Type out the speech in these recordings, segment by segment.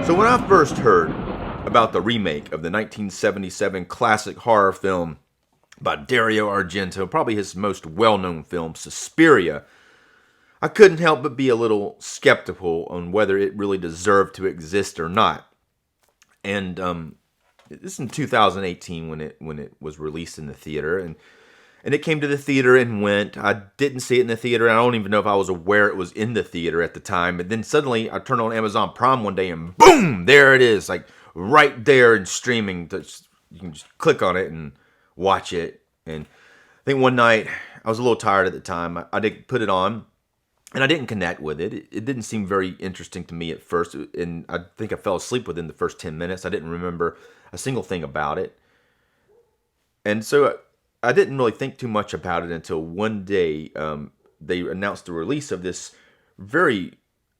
So when I first heard about the remake of the 1977 classic horror film by Dario Argento, probably his most well-known film, Suspiria, I couldn't help but be a little skeptical on whether it really deserved to exist or not. And this is in 2018 when it was released in the theater, and it came to the theater and went. I didn't see it in the theater. I don't even know if I was aware it was in the theater at the time. But then suddenly I turned on Amazon Prime one day and boom, there it is, like right there and streaming. You can just click on it and watch it. And I think one night I was a little tired at the time. I did put it on. And I didn't connect with it. It didn't seem very interesting to me at first. And I think I fell asleep within the first 10 minutes. I didn't remember a single thing about it. And so I didn't really think too much about it until one day they announced the release of this very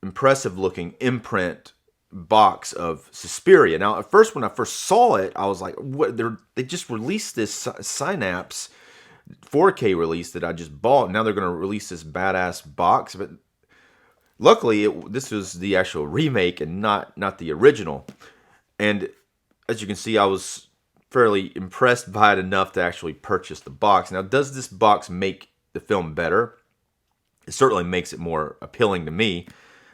impressive looking imprint box of Suspiria. Now, at first, when I first saw it, I was like, "What? They just released this Synapse 4K release that I just bought. Now they're going to release this badass box." But luckily, this was the actual remake and not the original. And as you can see, I was fairly impressed by it enough to actually purchase the box. Now, does this box make the film better? It certainly makes it more appealing to me.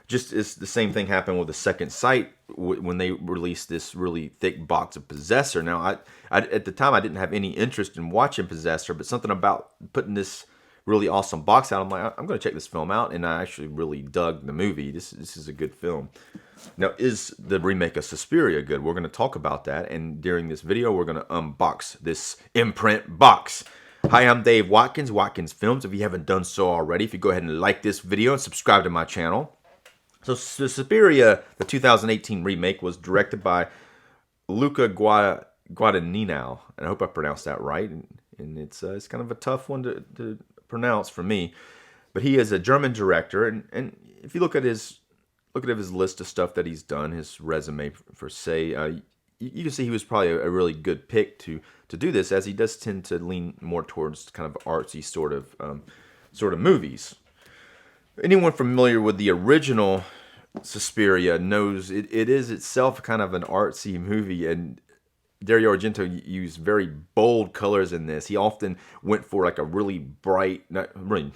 Just as the same thing happened with the Second Sight when they released this really thick box of Possessor. Now, I at the time I didn't have any interest in watching Possessor, but something about putting this really awesome box out, I'm like, I'm going to check this film out, and I actually really dug the movie. This is a good film. Now, is the remake of Suspiria good? We're going to talk about that, and during this video, we're going to unbox this imprint box. Hi, I'm Dave Watkins, Watkins Films. If you haven't done so already, if you go ahead and like this video and subscribe to my channel. So Suspiria, the 2018 remake, was directed by Luca Guadagnino, and I hope I pronounced that right. And it's kind of a tough one to pronounce for me, but he is a German director, and if you look at his list of stuff that he's done, his resume for say, you can see he was probably a really good pick to do this, as he does tend to lean more towards kind of artsy sort of movies. Anyone familiar with the original Suspiria knows it is itself kind of an artsy movie, and Dario Argento used very bold colors in this. He often went for like a really bright, not really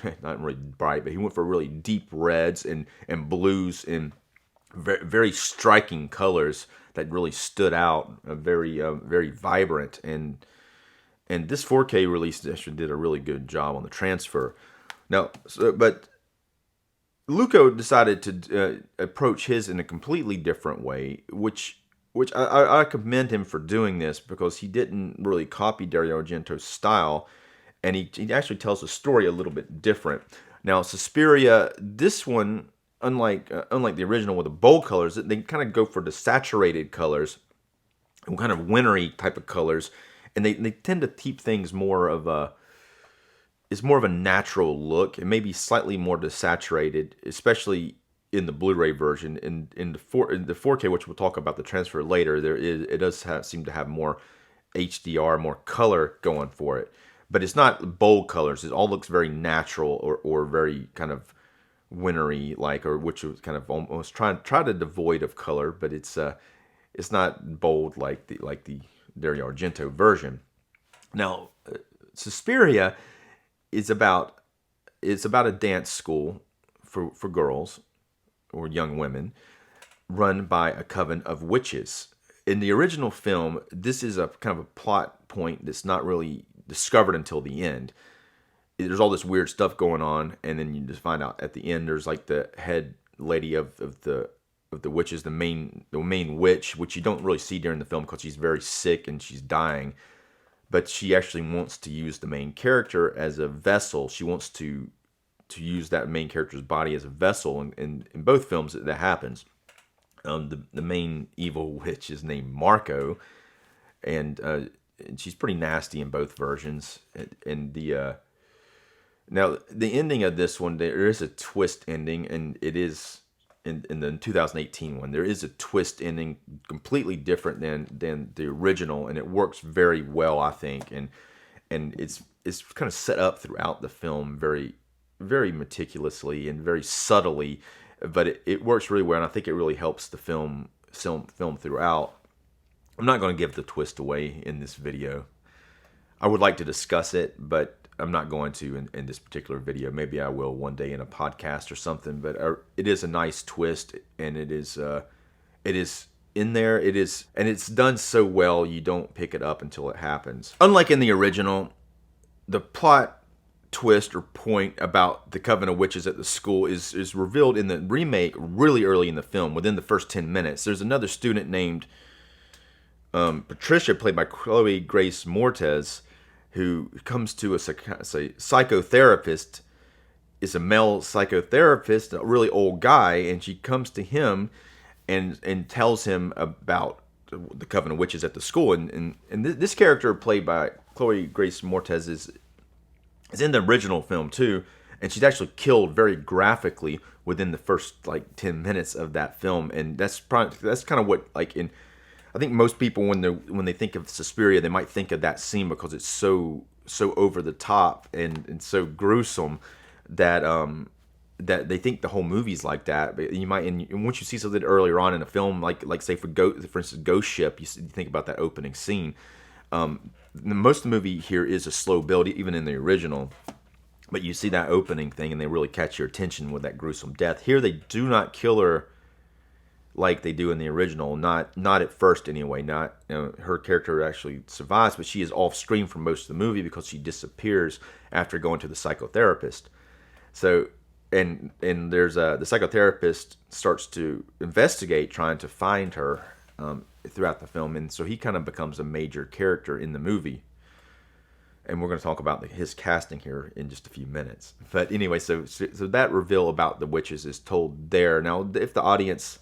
bright, but he went for really deep reds and blues and very, very striking colors that really stood out, very vibrant. And this 4K release actually did a really good job on the transfer. Now, but Luca decided to approach his in a completely different way, which I commend him for doing this, because he didn't really copy Dario Argento's style, and he actually tells the story a little bit different. Now, Suspiria, this one, unlike the original with the bold colors, they kind of go for the saturated colors and kind of wintry type of colors, and they tend to keep things more of a natural look, and maybe slightly more desaturated, especially in the Blu-ray version. In the 4K, which we'll talk about the transfer later, it does seem to have more HDR, more color going for it, but it's not bold colors. It all looks very natural or very kind of wintry like, or which was kind of almost try to devoid of color, but it's not bold like the Dario Argento version. Now, Suspiria is about a dance school for girls or young women, run by a coven of witches. In the original film, this is a kind of a plot point that's not really discovered until the end. There's all this weird stuff going on, and then you just find out at the end there's like the head lady of the witches, the main witch, which you don't really see during the film because she's very sick and she's dying. But she actually wants to use the main character as a vessel. She wants to use that main character's body as a vessel. And in both films, that happens. The main evil witch is named Marco, and she's pretty nasty in both versions. And now the ending of this one, there is a twist ending, and it is in the 2018 one. There is a twist ending, completely different than the original, and it works very well, I think. And it's kind of set up throughout the film very, very meticulously and very subtly, but it works really well, and I think it really helps the film film throughout. I'm not going to give the twist away in this video. I would like to discuss it, but I'm not going to in this particular video. Maybe I will one day in a podcast or something. But it is a nice twist, and it is in there. It is, and it's done so well you don't pick it up until it happens. Unlike in the original, the plot twist or point about the coven of witches at the school is revealed in the remake really early in the film, within the first 10 minutes. There's another student named Patricia, played by Chloe Grace Moretz, who comes to a psychotherapist. Is a male psychotherapist, a really old guy, and she comes to him and tells him about the coven of witches at the school. And this character, played by Chloe Grace Moretz, is in the original film too, and she's actually killed very graphically within the first like 10 minutes of that film. And that's kind of what, like, in, I think most people when they think of Suspiria, they might think of that scene because it's so over the top and so gruesome that that they think the whole movie's like that. But you might, and once you see something earlier on in a film, like say for instance Ghost Ship, you think about that opening scene. Most of the movie here is a slow build, even in the original. But you see that opening thing, and they really catch your attention with that gruesome death. Here, they do not kill her like they do in the original. Not at first, anyway. Not, her character actually survives, but she is off screen for most of the movie because she disappears after going to the psychotherapist. So, and there's the psychotherapist starts to investigate, trying to find her throughout the film, and so he kind of becomes a major character in the movie. And we're going to talk about his casting here in just a few minutes. But anyway, so that reveal about the witches is told there. Now, if the audience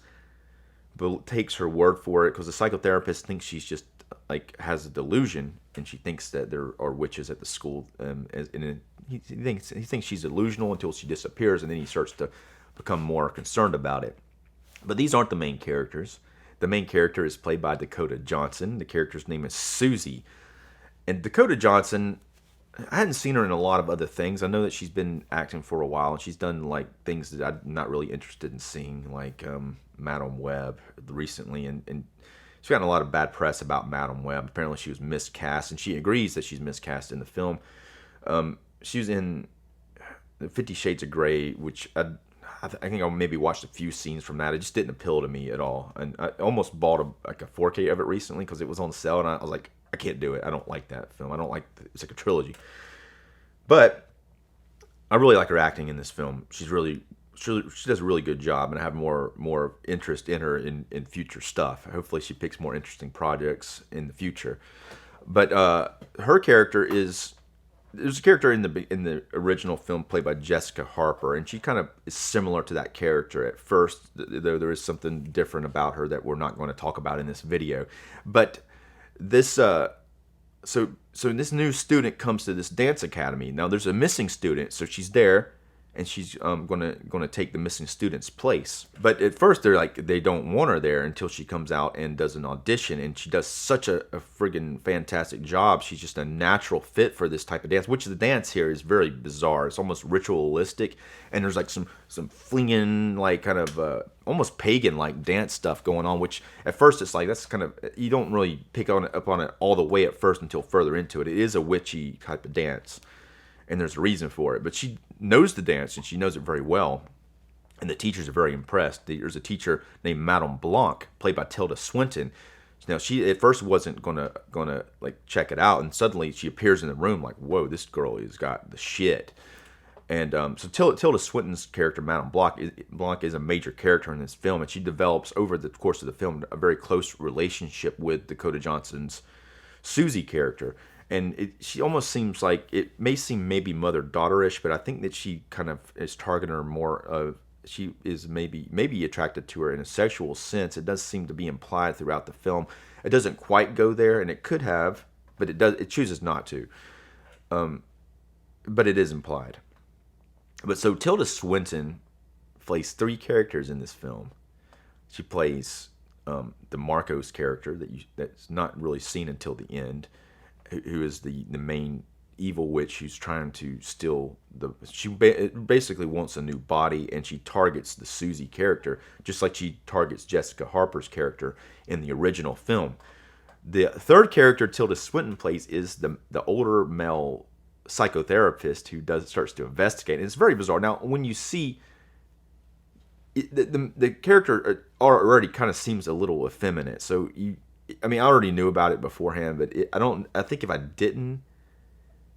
takes her word for it, because the psychotherapist thinks she's just like has a delusion, and she thinks that there are witches at the school, and he thinks she's delusional until she disappears, and then he starts to become more concerned about it. But these aren't the main characters. The main character is played by Dakota Johnson. The character's name is Susie. And Dakota Johnson, I hadn't seen her in a lot of other things. I know that she's been acting for a while, and she's done like things that I'm not really interested in seeing, like Madam Web recently. And she's gotten a lot of bad press about Madam Web. Apparently she was miscast, and she agrees that she's miscast in the film. She was in 50 Shades of Grey, which I think I maybe watched a few scenes from that. It just didn't appeal to me at all. And I almost bought a 4K of it recently because it was on sale, and I was like, I can't do it. I don't like that film. I don't like it's like a trilogy. But I really like her acting in this film. She does a really good job, and I have more interest in her in future stuff. Hopefully she picks more interesting projects in the future. But her character there's a character in the original film played by Jessica Harper, and she kind of is similar to that character at first, though there is something different about her that we're not going to talk about in this video. But this so this new student comes to this dance academy. Now there's a missing student, so she's there, and she's gonna take the missing student's place. But at first they don't want her there until she comes out and does an audition, and she does such a friggin' fantastic job. She's just a natural fit for this type of dance, which the dance here is very bizarre. It's almost ritualistic, and there's like some flinging, like kind of almost pagan like dance stuff going on, which at first it's like that's kind of, you don't really pick up on it all the way at first until further into it. It is a witchy type of dance, and there's a reason for it. But she knows the dance, and she knows it very well, and the teachers are very impressed. There's a teacher named Madame Blanc, played by Tilda Swinton. Now she at first wasn't gonna like check it out, and suddenly she appears in the room like, whoa, this girl has got the shit. And so Tilda Swinton's character, Madame Blanc, is a major character in this film, and she develops over the course of the film a very close relationship with Dakota Johnson's Susie character. And she almost seems like, it may seem maybe mother-daughterish, but I think that she kind of is targeting her more of, she is maybe attracted to her in a sexual sense. It does seem to be implied throughout the film. It doesn't quite go there, and it could have, but it chooses not to. But it is implied. But so Tilda Swinton plays 3 characters in this film. She plays the Marcos character that's not really seen until the end, who is the main evil witch who's trying to steal she basically wants a new body, and she targets the Susie character just like she targets Jessica Harper's character in the original film. The third character Tilda Swinton plays is the older male psychotherapist who starts to investigate. And it's very bizarre. Now, when you see the character already kind of seems a little effeminate. So I already knew about it beforehand, but I think if I didn't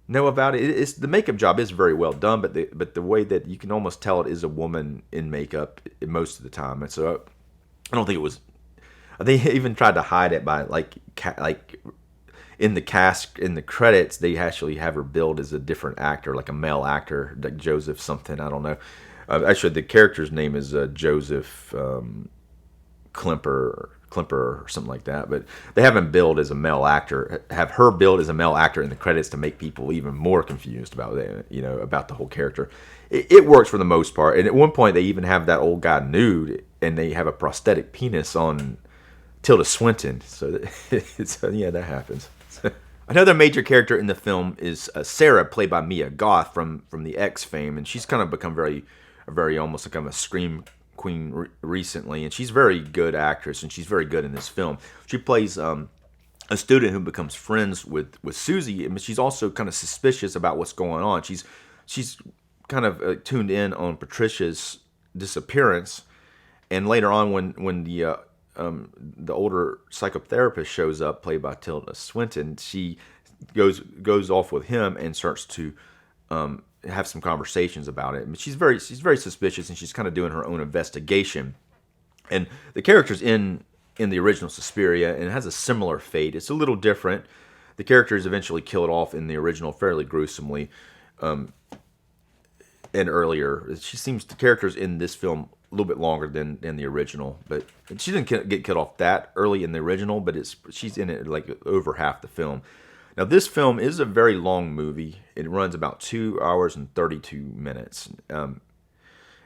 know about it, it's the makeup job is very well done, but the way that you can almost tell it is a woman in makeup most of the time. And so I don't think it was. They even tried to hide it by like in the cast, in the credits, they actually have her billed as a different actor, like a male actor, like Joseph something. I don't know. Actually, the character's name is Joseph Klemper or something like that. But they have him billed as a male actor, have her billed as a male actor in the credits to make people even more confused about about the whole character. It works for the most part. And at one point, they even have that old guy nude, and they have a prosthetic penis on Tilda Swinton. So yeah, that happens. Another major character in the film is Sarah, played by Mia Goth from the X fame, and she's kind of become very almost like a scream queen recently, and she's a very good actress, and she's very good in this film. She plays a student who becomes friends with Susie, but she's also kind of suspicious about what's going on. She's kind of tuned in on Patricia's disappearance, and later on when the older psychotherapist shows up, played by Tilda Swinton, she goes off with him and starts to have some conversations about it. But she's very suspicious, and she's kind of doing her own investigation. And the character's in the original Suspiria, and it has a similar fate. It's a little different. The character is eventually killed off in the original fairly gruesomely, and earlier. The character's in this film a little bit longer than in the original, but she didn't get killed off that early in the original, but she's in it like over half the film. Now, this film is a very long movie. It runs about 2 hours and 32 minutes.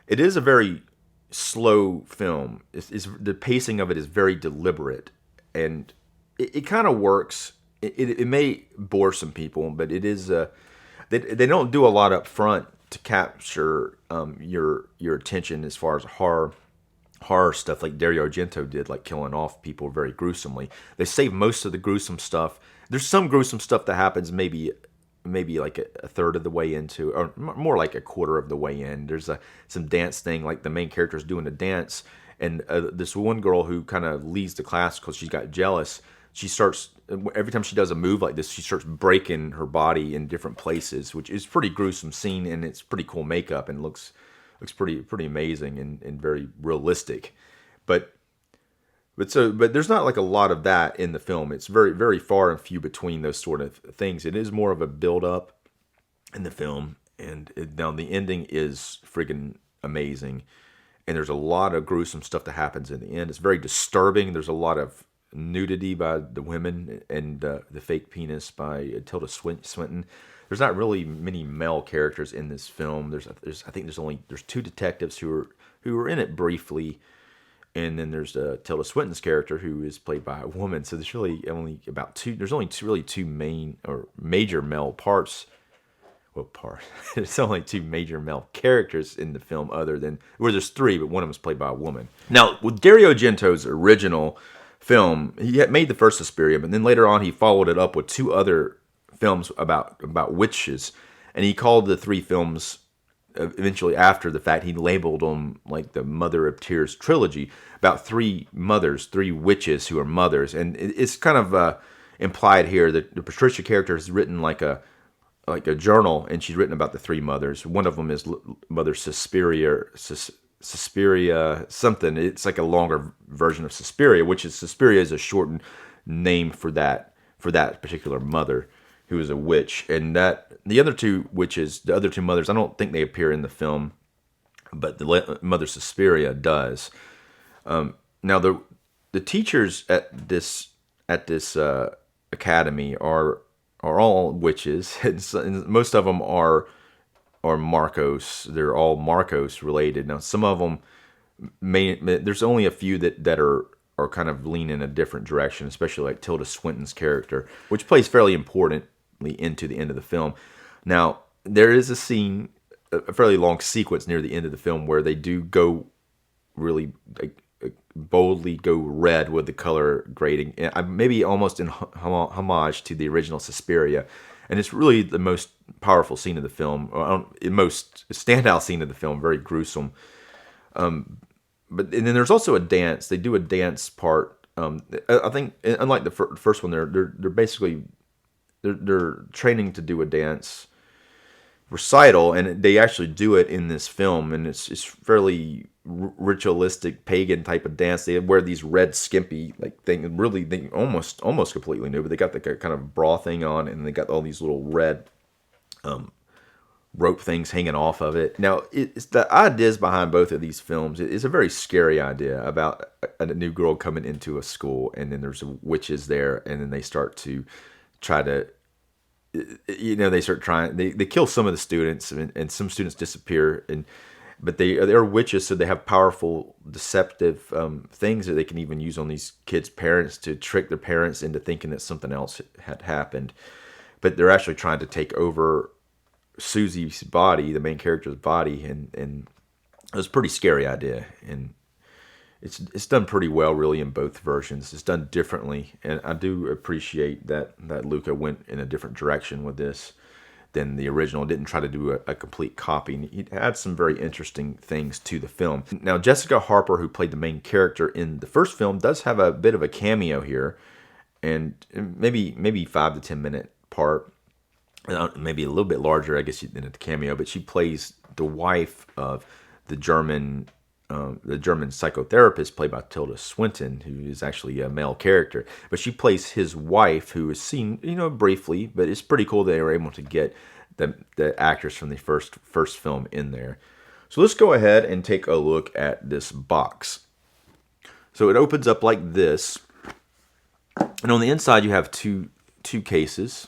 It is a very slow film. The pacing of it is very deliberate, and it kind of works. It may bore some people, but it is. They don't do a lot up front to capture your attention as far as horror stuff like Dario Argento did, like killing off people very gruesomely. They save most of the gruesome stuff. There's some gruesome stuff that happens maybe like a third of the way into, or more like a quarter of the way in. There's some dance thing, like the main character is doing a dance, and this one girl who kind of leaves the class because she got jealous. She starts, every time she does a move like this, she starts breaking her body in different places, which is pretty gruesome scene, and it's pretty cool makeup, and looks pretty amazing and very realistic. But there's not like a lot of that in the film. It's very, very far and few between those sort of things. It is more of a build up in the film, and now the ending is friggin' amazing. And there's a lot of gruesome stuff that happens in the end. It's very disturbing. There's a lot of nudity by the women, and the fake penis by Tilda Swinton. There's not really many male characters in this film. I think there's two detectives who are in it briefly, and then there's Tilda Swinton's character, who is played by a woman. So there's really only about two. There's only two main or major male parts. There's only two major male characters in the film, other than there's three, but one of them is played by a woman. Now, with Dario Argento's original film, he had made the first Suspiria, but then later on he followed it up with two other films about witches, and he called the three films, eventually after the fact, he labeled them like the Mother of Tears trilogy, about three witches who are mothers. And it's kind of implied here that the Patricia character has written like a journal, and she's written about the three mothers. One of them is Mother Suspiria something. It's like a longer version of Suspiria, Suspiria is a shortened name for that particular mother, who is a witch. And that the other two mothers, I don't think they appear in the film, but the Mother Suspiria does. Now the teachers at this academy are all witches, and most of them are Marcos. They're all Marcos related. Now some of them there's only a few that are kind of lean in a different direction, especially like Tilda Swinton's character, which plays fairly important significantly into the end of the film. Now, there is a scene, a fairly long sequence near the end of the film where they do go really boldly go red with the color grading, and maybe almost in homage to the original Suspiria. And it's really the most powerful scene of the film, or the most standout scene of the film, very gruesome. But and then there's also a dance. They do a dance part. I think, unlike the first one, they're basically they're training to do a dance recital, and they actually do it in this film, and it's fairly ritualistic pagan type of dance. They wear these red skimpy like thing, really they almost completely new, but they got the kind of bra thing on, and they got all these little red rope things hanging off of it. Now, it's the ideas behind both of these films. It's a very scary idea about a new girl coming into a school, and then there's witches there, and then they start to try to, they start trying. They kill some of the students, and some students disappear, but they're witches, so they have powerful, deceptive things that they can even use on these kids' parents to trick their parents into thinking that something else had happened. But they're actually trying to take over Susie's body, the main character's body, and it was a pretty scary idea, and it's done pretty well really in both versions. It's done differently, and I do appreciate that Luca went in a different direction with this than the original. Didn't try to do a complete copy. He had some very interesting things to the film. Now, Jessica Harper, who played the main character in the first film, does have a bit of a cameo here, and maybe 5 to 10 minute part. Maybe a little bit larger, I guess, than a cameo, but she plays the wife of the German psychotherapist played by Tilda Swinton, who is actually a male character. But she plays his wife, who is seen, briefly, but it's pretty cool that they were able to get the actors from the first film in there. So let's go ahead and take a look at this box. So it opens up like this, and on the inside you have two cases.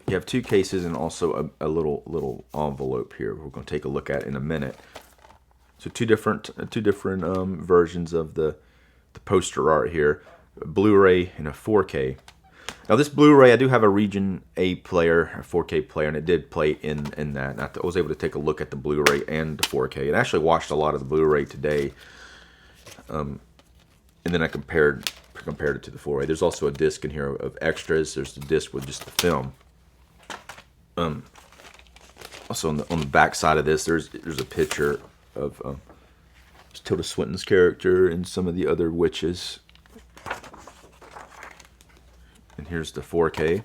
You have two cases and also a little envelope here we're going to take a look at in a minute. So two different versions of the poster art here, a Blu-ray and a 4K. Now this Blu-ray, I do have a Region A player, a 4K player, and it did play in that. And I was able to take a look at the Blu-ray and the 4K. And I actually watched a lot of the Blu-ray today, and then I compared it to the 4K. There's also a disc in here of extras. There's the disc with just the film. Also on the back side of this, there's a picture of Tilda Swinton's character and some of the other witches. And here's the 4K.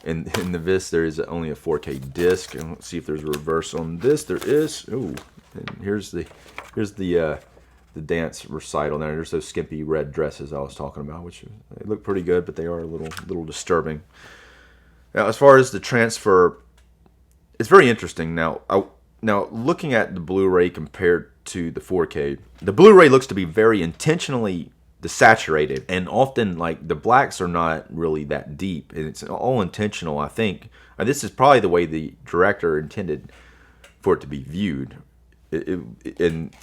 And in the vis, there is only a 4K disc. And let's see if there's a reverse on this. There is. Ooh, and here's the dance recital. Now there's those skimpy red dresses I was talking about, which they look pretty good, but they are a little disturbing. Now, as far as the transfer, it's very interesting. Now looking at the Blu-ray compared to the 4K, the Blu-ray looks to be very intentionally desaturated, and often like the blacks are not really that deep, and it's all intentional. I think this is probably the way the director intended for it to be viewed, and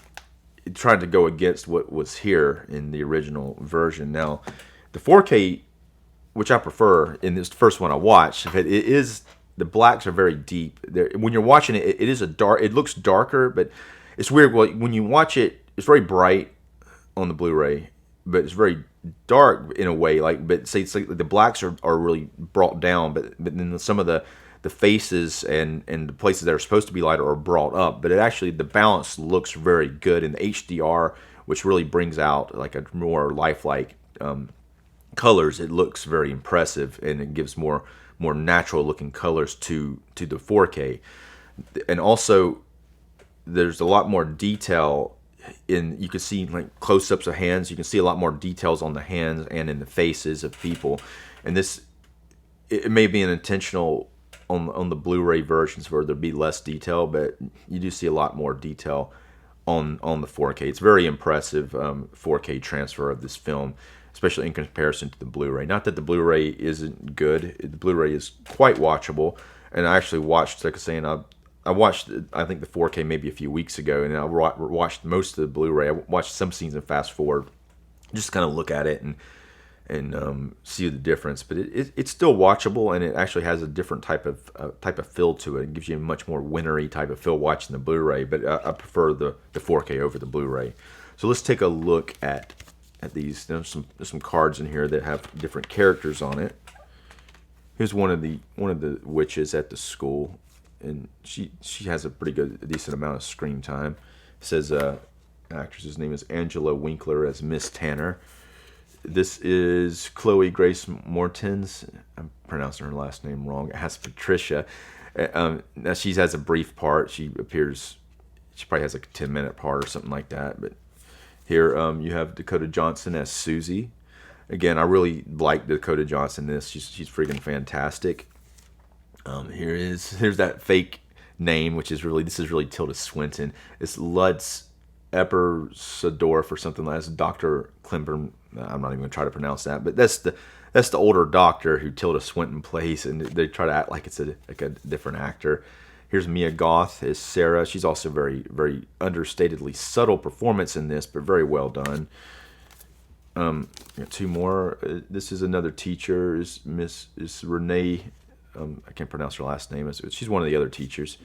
it tried to go against what was here in the original version. Now, the 4K, which I prefer in this first one I watched, the blacks are very deep. When you're watching it, it looks darker, but it's weird. Well, when you watch it, it's very bright on the Blu-ray, but it's very dark in a way. But say it's like the blacks are really brought down, but then some of the faces and the places that are supposed to be lighter are brought up. But the balance looks very good in the HDR, which really brings out like a more lifelike colors. It looks very impressive, and it gives more natural looking colors to the 4K. And also there's a lot more detail you can see like close-ups of hands. You can see a lot more details on the hands and in the faces of people. And it may be an intentional on the Blu-ray versions where there'd be less detail, but you do see a lot more detail on the 4K. It's very impressive 4K transfer of this film, especially in comparison to the Blu-ray. Not that the Blu-ray isn't good. The Blu-ray is quite watchable. And I actually watched, like I was saying, I watched, I think, the 4K maybe a few weeks ago, and I watched most of the Blu-ray. I watched some scenes and fast forward, just to kind of look at it and and see the difference. But it's still watchable, and it actually has a different type of feel to it. It gives you a much more wintry type of feel watching the Blu-ray. But I prefer the 4K over the Blu-ray. So let's take a look at these. There's some cards in here that have different characters on it. Here's one of the witches at the school, and she has a decent amount of screen time. It says actress's name is Angela Winkler as Miss Tanner. This is Chloe Grace Mortens. I'm pronouncing her last name wrong. As Patricia. Now she has a brief part. She probably has like a 10-minute part or something like that. But here you have Dakota Johnson as Susie. Again, I really like Dakota Johnson in this. She's freaking fantastic. Here's that fake name, which is really Tilda Swinton. It's Lutz Eppersadorf or something like that. Dr. Klimper. I'm not even going to try to pronounce that, but that's the older doctor who Tilda Swinton plays, and they try to act like it's a different actor. Here's Mia Goth as Sarah. She's also very, very understatedly subtle performance in this, but very well done. Got two more. This is another teacher. Is Renee? I can't pronounce her last name. She's one of the other teachers.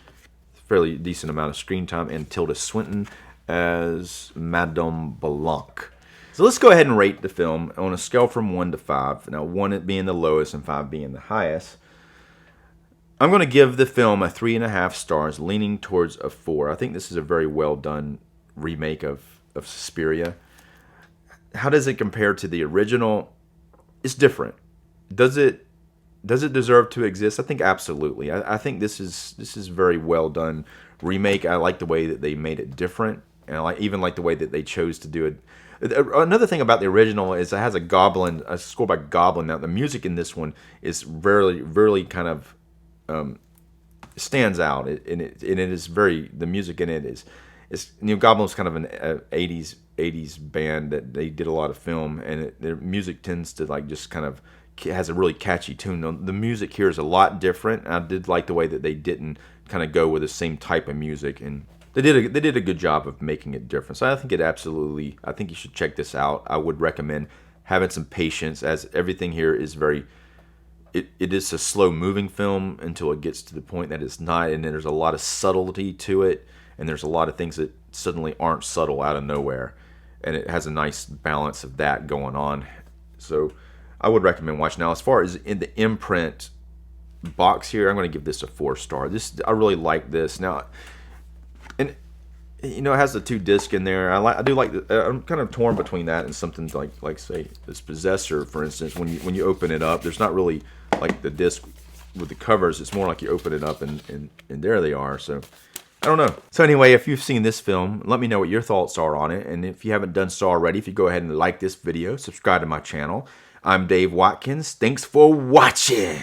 Fairly decent amount of screen time, and Tilda Swinton as Madame Blanc. So let's go ahead and rate the film on a scale from 1 to 5. Now, 1 being the lowest and 5 being the highest. I'm going to give the film a 3.5 stars, leaning towards a 4. I think this is a very well done remake of Suspiria. How does it compare to the original? It's different. Does it deserve to exist? I think absolutely. I think this is very well done remake. I like the way that they made it different, and I even like the way that they chose to do it. Another thing about the original is it has a score by Goblin. Now the music in this one is really kind of stands out, and it is very, the music in it is Goblin's kind of an 80s band that they did a lot of film, and their music tends to like just kind of has a really catchy tune. The music here is a lot different. I did like the way that they didn't kind of go with the same type of music, and they did a good job of making it different. So I think you should check this out. I would recommend having some patience, as everything here is it is a slow moving film until it gets to the point that it's not, and then there's a lot of subtlety to it, and there's a lot of things that suddenly aren't subtle out of nowhere, and it has a nice balance of that going on. So I would recommend watching. Now, as far as in the Imprint box here, I'm going to give this a 4-star. I really like this. Now, and it has the 2 discs in there. I do like. I'm kind of torn between that and something like say this Possessor, for instance. When you open it up, there's not really like the disc with the covers. It's more like you open it up and there they are. So I don't know. So anyway, if you've seen this film, let me know what your thoughts are on it. And if you haven't done so already, if you go ahead and like this video, subscribe to my channel. I'm Dave Watkins. Thanks for watching.